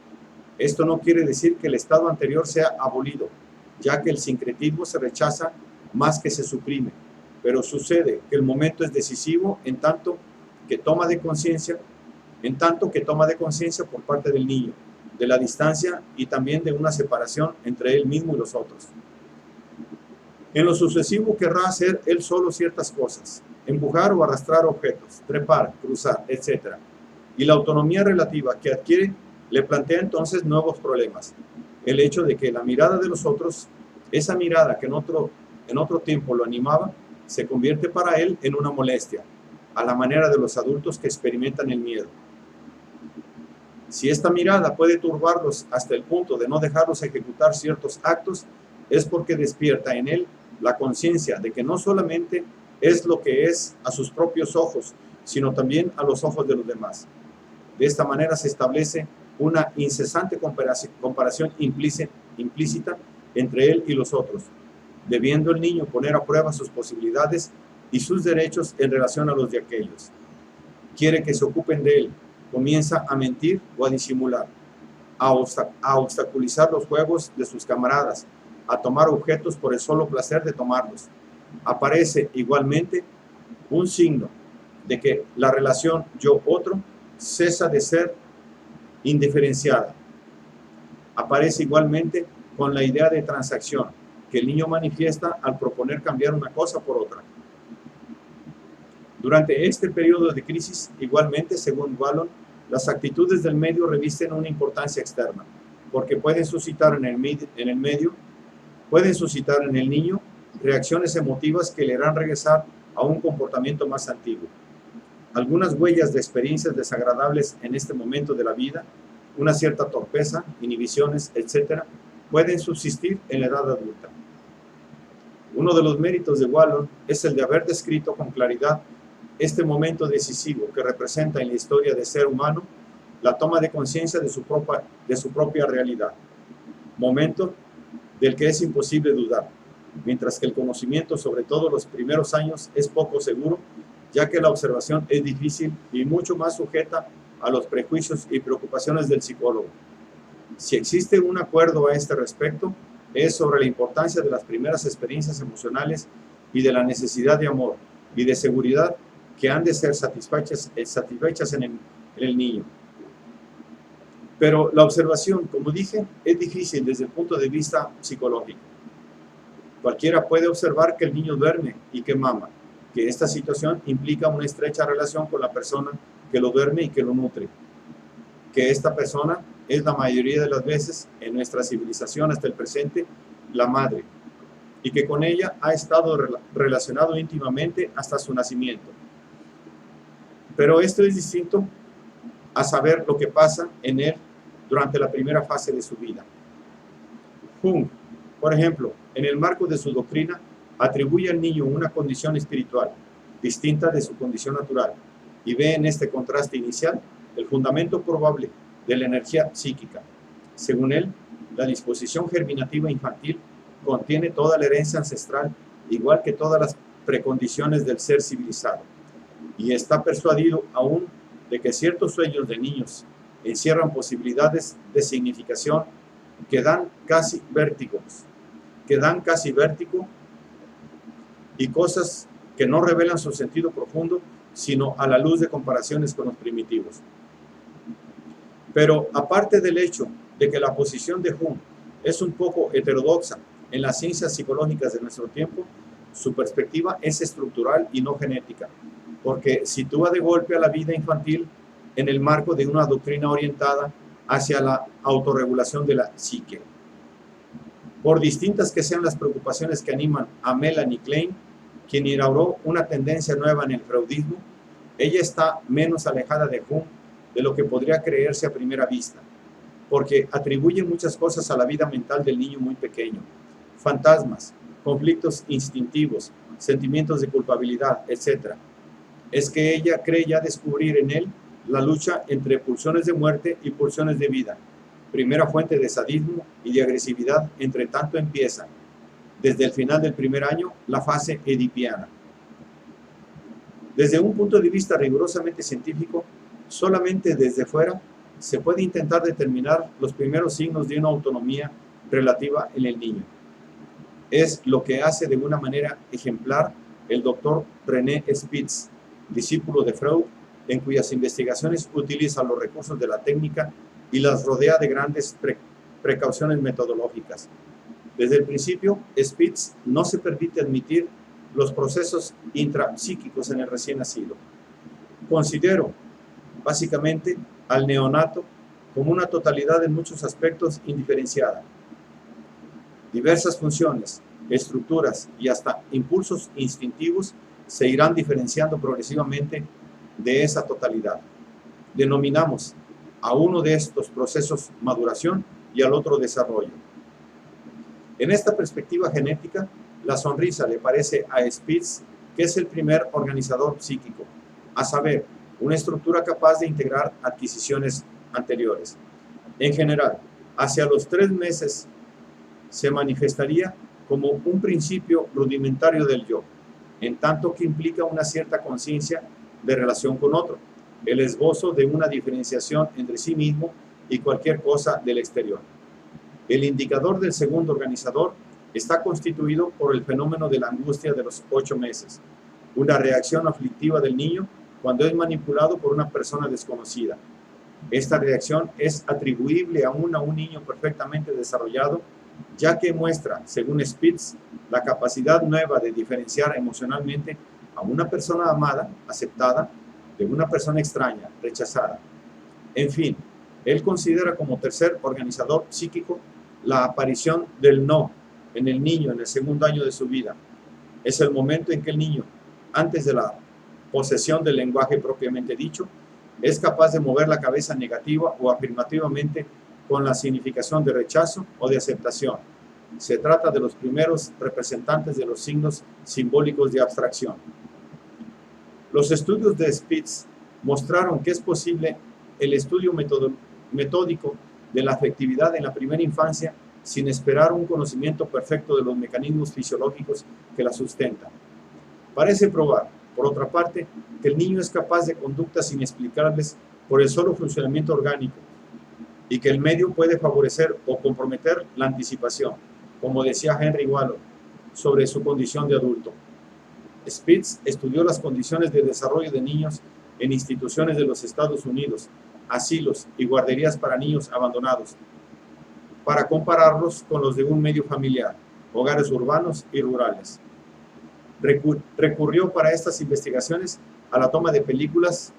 Esto no quiere decir que el estado anterior sea abolido, ya que el sincretismo se rechaza más que se suprime, pero sucede que el momento es decisivo en tanto que toma de conciencia por parte del niño, de la distancia y también de una separación entre él mismo y los otros. En lo sucesivo querrá hacer él solo ciertas cosas, empujar o arrastrar objetos, trepar, cruzar, etc. Y la autonomía relativa que adquiere le plantea entonces nuevos problemas. El hecho de que la mirada de los otros, esa mirada que en otro tiempo lo animaba, se convierte para él en una molestia, a la manera de los adultos que experimentan el miedo. Si esta mirada puede turbarlos hasta el punto de no dejarlos ejecutar ciertos actos, es porque despierta en él la conciencia de que no solamente es lo que es a sus propios ojos, sino también a los ojos de los demás. De esta manera se establece una incesante comparación implícita entre él y los otros, debiendo el niño poner a prueba sus posibilidades y sus derechos en relación a los de aquellos. Quiere que se ocupen de él, comienza a mentir o a disimular, a obstaculizar los juegos de sus camaradas, a tomar objetos por el solo placer de tomarlos. Aparece igualmente un signo de que la relación yo-otro cesa de ser indiferenciada. Aparece igualmente con la idea de transacción que el niño manifiesta al proponer cambiar una cosa por otra. Durante este periodo de crisis, igualmente, según Wallon, las actitudes del medio revisten una importancia externa, porque pueden suscitar en el niño reacciones emotivas que le harán regresar a un comportamiento más antiguo. Algunas huellas de experiencias desagradables en este momento de la vida, una cierta torpeza, inhibiciones, etc., pueden subsistir en la edad adulta. Uno de los méritos de Wallon es el de haber descrito con claridad este momento decisivo que representa en la historia del ser humano la toma de conciencia de su propia realidad, momento del que es imposible dudar, mientras que el conocimiento, sobre todo los primeros años, es poco seguro, ya que la observación es difícil y mucho más sujeta a los prejuicios y preocupaciones del psicólogo. Si existe un acuerdo a este respecto, es sobre la importancia de las primeras experiencias emocionales y de la necesidad de amor y de seguridad que han de ser satisfechas en el niño. Pero la observación, como dije, es difícil desde el punto de vista psicológico. Cualquiera puede observar que el niño duerme y que mama, que esta situación implica una estrecha relación con la persona que lo duerme y que lo nutre, que esta persona es la mayoría de las veces en nuestra civilización hasta el presente la madre, y que con ella ha estado relacionado íntimamente hasta su nacimiento. Pero esto es distinto a saber lo que pasa en él durante la primera fase de su vida. Jung, por ejemplo, en el marco de su doctrina, atribuye al niño una condición espiritual distinta de su condición natural y ve en este contraste inicial el fundamento probable de la energía psíquica. Según él, la disposición germinativa infantil contiene toda la herencia ancestral, igual que todas las precondiciones del ser civilizado, y está persuadido aún de que ciertos sueños de niños encierran posibilidades de significación que dan casi vértigo y cosas que no revelan su sentido profundo, sino a la luz de comparaciones con los primitivos. Pero aparte del hecho de que la posición de Jung es un poco heterodoxa en las ciencias psicológicas de nuestro tiempo, su perspectiva es estructural y no genética, porque sitúa de golpe a la vida infantil en el marco de una doctrina orientada hacia la autorregulación de la psique. Por distintas que sean las preocupaciones que animan a Melanie Klein, quien inauguró una tendencia nueva en el freudismo, ella está menos alejada de Jung de lo que podría creerse a primera vista, porque atribuye muchas cosas a la vida mental del niño muy pequeño: fantasmas, conflictos instintivos, sentimientos de culpabilidad, etc. Es que ella cree ya descubrir en él la lucha entre pulsiones de muerte y pulsiones de vida, primera fuente de sadismo y de agresividad. Entre tanto empieza, desde el final del primer año, la fase edipiana. Desde un punto de vista rigurosamente científico, solamente desde fuera se puede intentar determinar los primeros signos de una autonomía relativa en el niño. Es lo que hace de una manera ejemplar el doctor René Spitz, discípulo de Freud, en cuyas investigaciones utiliza los recursos de la técnica y las rodea de grandes precauciones metodológicas. Desde el principio, Spitz no se permite admitir los procesos intrapsíquicos en el recién nacido. Considero, básicamente, al neonato como una totalidad en muchos aspectos indiferenciada. Diversas funciones, estructuras y hasta impulsos instintivos se irán diferenciando progresivamente de esa totalidad. Denominamos a uno de estos procesos maduración y al otro desarrollo. En esta perspectiva genética, la sonrisa le parece a Spitz que es el primer organizador psíquico, a saber, una estructura capaz de integrar adquisiciones anteriores. En general, hacia los 3 meses se manifestaría como un principio rudimentario del yo, en tanto que implica una cierta conciencia de relación con otro, el esbozo de una diferenciación entre sí mismo y cualquier cosa del exterior. El indicador del segundo organizador está constituido por el fenómeno de la angustia de los 8 meses, una reacción aflictiva del niño cuando es manipulado por una persona desconocida. Esta reacción es atribuible aún a un niño perfectamente desarrollado, ya que muestra, según Spitz, la capacidad nueva de diferenciar emocionalmente a una persona amada, aceptada, de una persona extraña, rechazada. En fin, él considera como tercer organizador psíquico la aparición del no en el niño en el segundo año de su vida. Es el momento en que el niño, antes de la posesión del lenguaje propiamente dicho, es capaz de mover la cabeza negativa o afirmativamente con la significación de rechazo o de aceptación. Se trata de los primeros representantes de los signos simbólicos de abstracción. Los estudios de Spitz mostraron que es posible el estudio metódico de la afectividad en la primera infancia sin esperar un conocimiento perfecto de los mecanismos fisiológicos que la sustentan. Parece probar, por otra parte, que el niño es capaz de conductas inexplicables por el solo funcionamiento orgánico y que el medio puede favorecer o comprometer la anticipación, como decía Henry Wallon, sobre su condición de adulto. Spitz estudió las condiciones de desarrollo de niños en instituciones de los Estados Unidos, asilos y guarderías para niños abandonados, para compararlos con los de un medio familiar, hogares urbanos y rurales. Recurrió para estas investigaciones a la toma de películas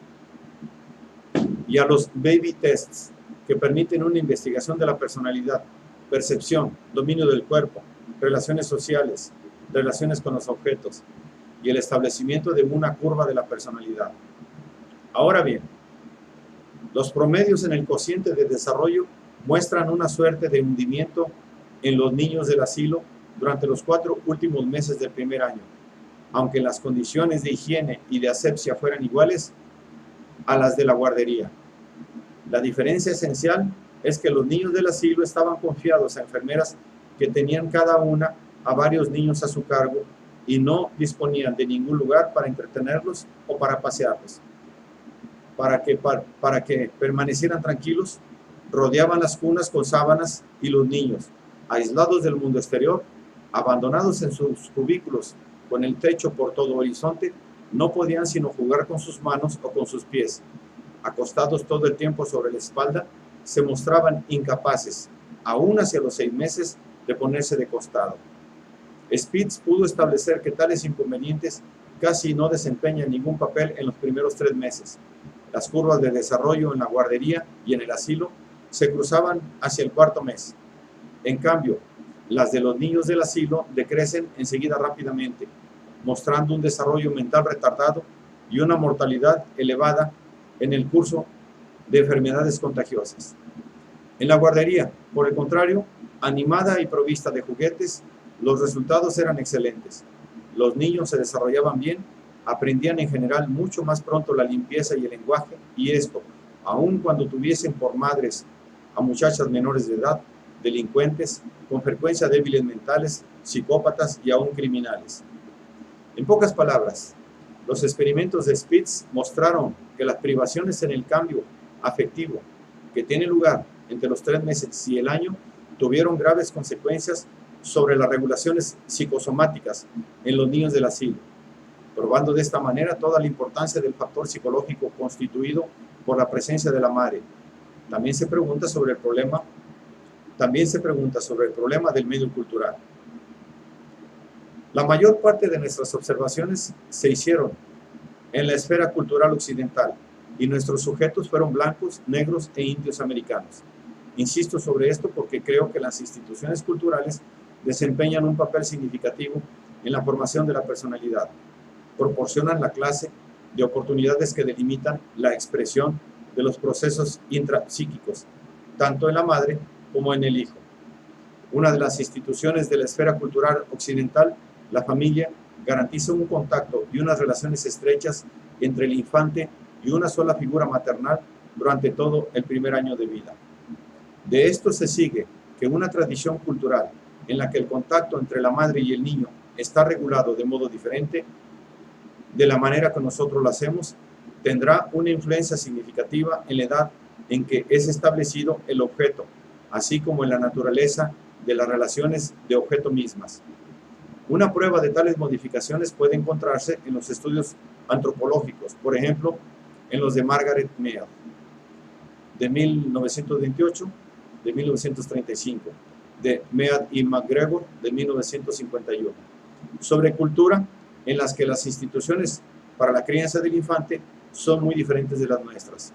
y a los baby tests, que permiten una investigación de la personalidad, percepción, dominio del cuerpo, relaciones sociales, relaciones con los objetos y el establecimiento de una curva de la personalidad. Ahora bien, los promedios en el cociente de desarrollo muestran una suerte de hundimiento en los niños del asilo durante los 4 últimos meses del primer año, aunque las condiciones de higiene y de asepsia fueran iguales a las de la guardería. La diferencia esencial es que los niños del asilo estaban confiados a enfermeras que tenían cada una a varios niños a su cargo y no disponían de ningún lugar para entretenerlos o para pasearlos. Para que permanecieran tranquilos, rodeaban las cunas con sábanas y los niños, aislados del mundo exterior, abandonados en sus cubículos con el techo por todo horizonte, no podían sino jugar con sus manos o con sus pies. Acostados todo el tiempo sobre la espalda, se mostraban incapaces, aún hacia los 6 meses, de ponerse de costado. Spitz pudo establecer que tales inconvenientes casi no desempeñan ningún papel en los primeros 3 meses. Las curvas de desarrollo en la guardería y en el asilo se cruzaban hacia el 4.º mes. En cambio, las de los niños del asilo decrecen enseguida rápidamente, mostrando un desarrollo mental retardado y una mortalidad elevada en el curso de enfermedades contagiosas. En la guardería, por el contrario, animada y provista de juguetes, los resultados eran excelentes. Los niños se desarrollaban bien aprendían en general mucho más pronto la limpieza y el lenguaje, y esto, aun cuando tuviesen por madres a muchachas menores de edad, delincuentes, con frecuencia débiles mentales, psicópatas y aún criminales. En pocas palabras, los experimentos de Spitz mostraron que las privaciones en el cambio afectivo que tiene lugar entre los 3 meses y el año tuvieron graves consecuencias sobre las regulaciones psicosomáticas en los niños del asilo, probando de esta manera toda la importancia del factor psicológico constituido por la presencia de la madre. También se pregunta sobre el problema del medio cultural. La mayor parte de nuestras observaciones se hicieron en la esfera cultural occidental y nuestros sujetos fueron blancos, negros e indios americanos. Insisto sobre esto porque creo que las instituciones culturales desempeñan un papel significativo en la formación de la personalidad. Proporcionan la clase de oportunidades que delimitan la expresión de los procesos intrapsíquicos, tanto en la madre como en el hijo. Una de las instituciones de la esfera cultural occidental, la familia, garantiza un contacto y unas relaciones estrechas entre el infante y una sola figura maternal durante todo el primer año de vida. De esto se sigue que una tradición cultural en la que el contacto entre la madre y el niño está regulado de modo diferente de la manera que nosotros lo hacemos, tendrá una influencia significativa en la edad en que es establecido el objeto, así como en la naturaleza de las relaciones de objeto mismas. Una prueba de tales modificaciones puede encontrarse en los estudios antropológicos, por ejemplo, en los de Margaret Mead, de 1928, de 1935, de Mead y McGregor, de 1951, sobre cultura, en las que las instituciones para la crianza del infante son muy diferentes de las nuestras.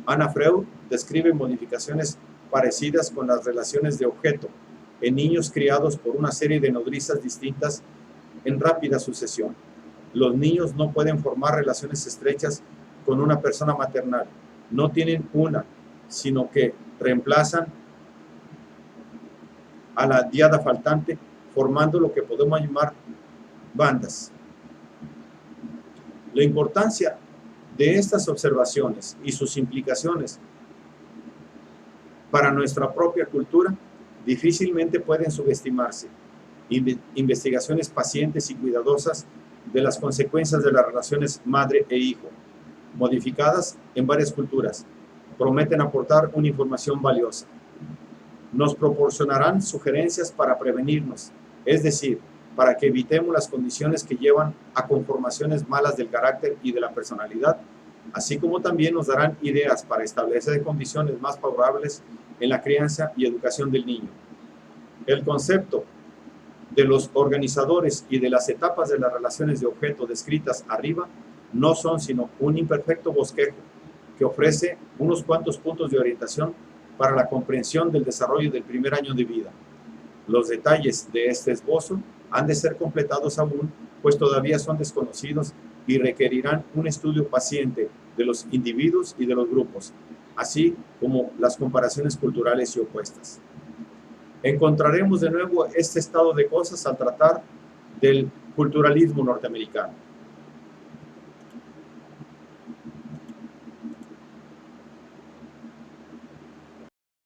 Anna Freud describe modificaciones parecidas con las relaciones de objeto en niños criados por una serie de nodrizas distintas en rápida sucesión. Los niños no pueden formar relaciones estrechas con una persona maternal, no tienen una, sino que reemplazan a la diada faltante, formando lo que podemos llamar bandas. La importancia de estas observaciones y sus implicaciones para nuestra propia cultura difícilmente pueden subestimarse. Investigaciones pacientes y cuidadosas de las consecuencias de las relaciones madre e hijo, modificadas en varias culturas, prometen aportar una información valiosa. Nos proporcionarán sugerencias para prevenirnos, es decir, para que evitemos las condiciones que llevan a conformaciones malas del carácter y de la personalidad, así como también nos darán ideas para establecer condiciones más favorables en la crianza y educación del niño. El concepto de los organizadores y de las etapas de las relaciones de objeto descritas arriba no son sino un imperfecto bosquejo que ofrece unos cuantos puntos de orientación para la comprensión del desarrollo del primer año de vida. Los detalles de este esbozo han de ser completados aún, pues todavía son desconocidos y requerirán un estudio paciente de los individuos y de los grupos, así como las comparaciones culturales y opuestas. Encontraremos de nuevo este estado de cosas al tratar del culturalismo norteamericano.